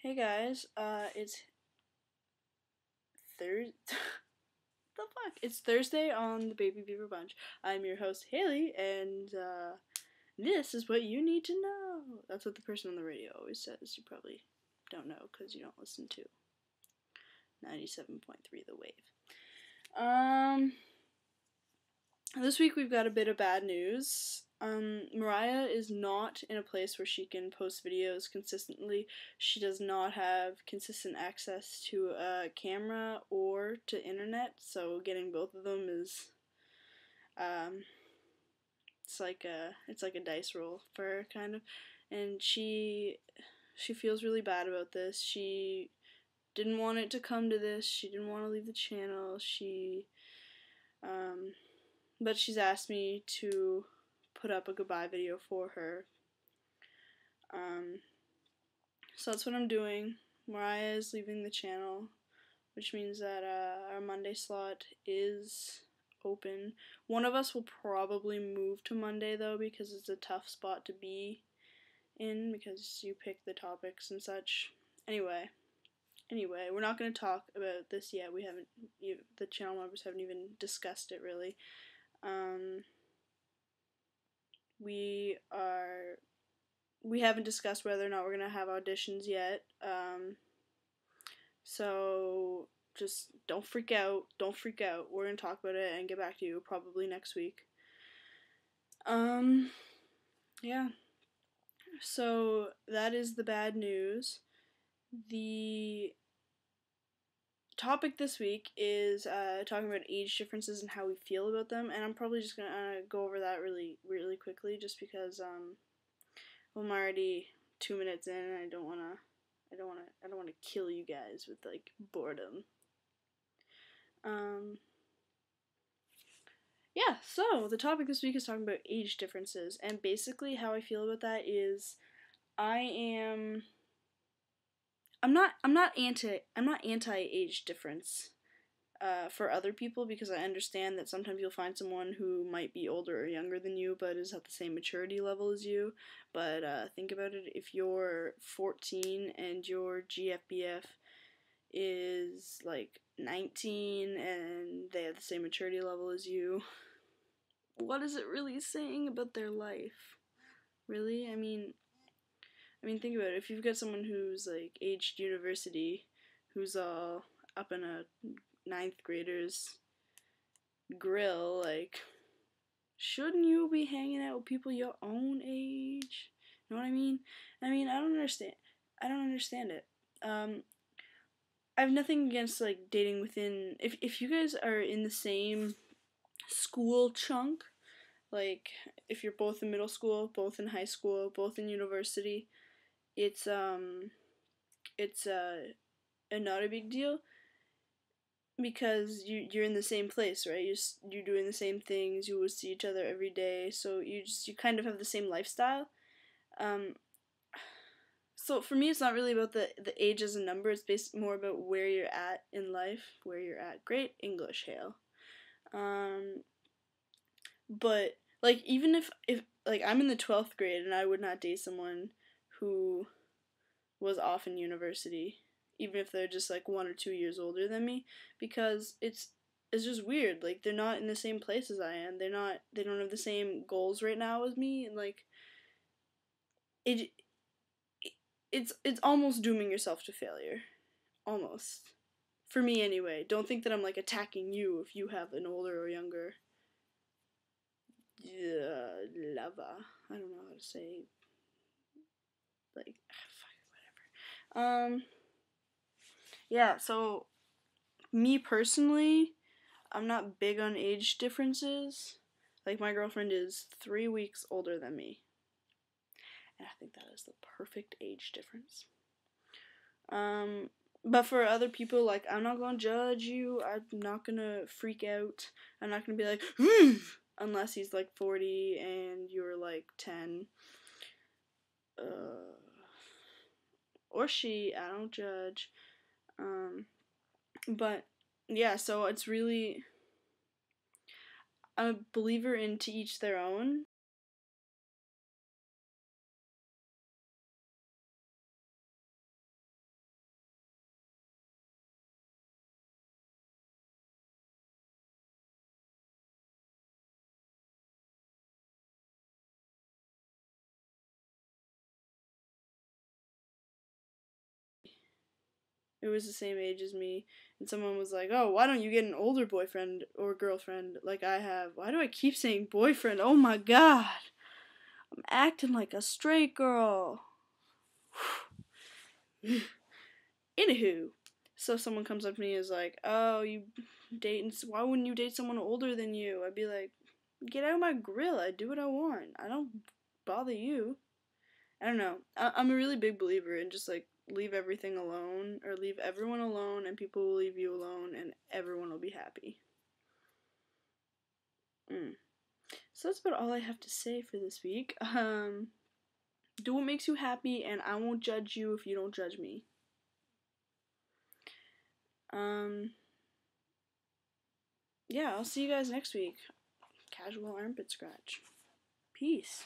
Hey guys, it's Thursday. The fuck? It's Thursday on the Baby Beaver Bunch. I'm your host Haley, and this is what you need to know. That's what the person on the radio always says. You probably don't know because you don't listen to 97.3 The Wave. This week we've got a bit of bad news. Mariah is not in a place where she can post videos consistently. She does not have consistent access to a camera or to internet, so getting both of them is, it's like a dice roll for her, kind of. And she feels really bad about this. She didn't want it to come to this. She didn't want to leave the channel. But she's asked me to put up a goodbye video for her. So that's what I'm doing. Mariah is leaving the channel, which means that our Monday slot is open. One of us will probably move to Monday, though, because it's a tough spot to be in, because you pick the topics and such. Anyway, we're not going to talk about this yet. The channel members haven't even discussed it, really. We haven't discussed whether or not we're going to have auditions yet. So just don't freak out. We're going to talk about it and get back to you probably next week. Yeah. So that is the bad news. The topic this week is talking about age differences and how we feel about them, and I'm probably just gonna go over that really quickly, just because I'm already 2 minutes in, and I don't wanna kill you guys with like boredom. Yeah, so the topic this week is talking about age differences, and basically how I feel about that is I'm not anti age difference for other people, because I understand that sometimes you'll find someone who might be older or younger than you but is at the same maturity level as you. But think about it, if you're 14 and your GFBF is like 19 and they have the same maturity level as you, what is it really saying about their life? Really? I mean, think about it. If you've got someone who's like aged university, who's all up in a ninth grader's grill, like, shouldn't you be hanging out with people your own age? You know what I mean? I don't understand it. I have nothing against like dating within. If you guys are in the same school chunk, like if you're both in middle school, both in high school, both in university, it's not a big deal, because you're in the same place, right? You're doing the same things. You will see each other every day, so you kind of have the same lifestyle. So for me, it's not really about the age as a number. It's based more about where you're at in life, where you're at. Great English, Hale. But like, even if like I'm in the 12th grade and I would not date someone who was off in university, even if they're just like 1 or 2 years older than me, because it's just weird. Like, they're not in the same place as I am. They don't have the same goals right now as me, and like it's almost dooming yourself to failure. Almost. For me anyway. Don't think that I'm like attacking you if you have an older or younger lover. I don't know how to say, like, whatever. Yeah, so me personally, I'm not big on age differences. Like, my girlfriend is 3 weeks older than me, and I think that is the perfect age difference. But for other people, like, I'm not gonna judge you. I'm not gonna freak out. I'm not gonna be like, unless he's like 40 and you're like 10. Or she. I don't judge. But yeah, so it's really, I'm a believer in to each their own. who was the same age as me, and someone was like, "Oh, why don't you get an older boyfriend or girlfriend like I have?" Why do I keep saying boyfriend? Oh my god. I'm acting like a straight girl. Anywho, so someone comes up to me and is like, "Oh, you dating? Why wouldn't you date someone older than you?" I'd be like, "Get out of my grill. I do what I want. I don't bother you." I don't know. I'm a really big believer in just like leave everything alone or leave everyone alone, and people will leave you alone, and everyone will be happy. So that's about all I have to say for this week. Do what makes you happy, and I won't judge you if you don't judge me. Yeah, I'll see you guys next week. Casual armpit scratch. Peace.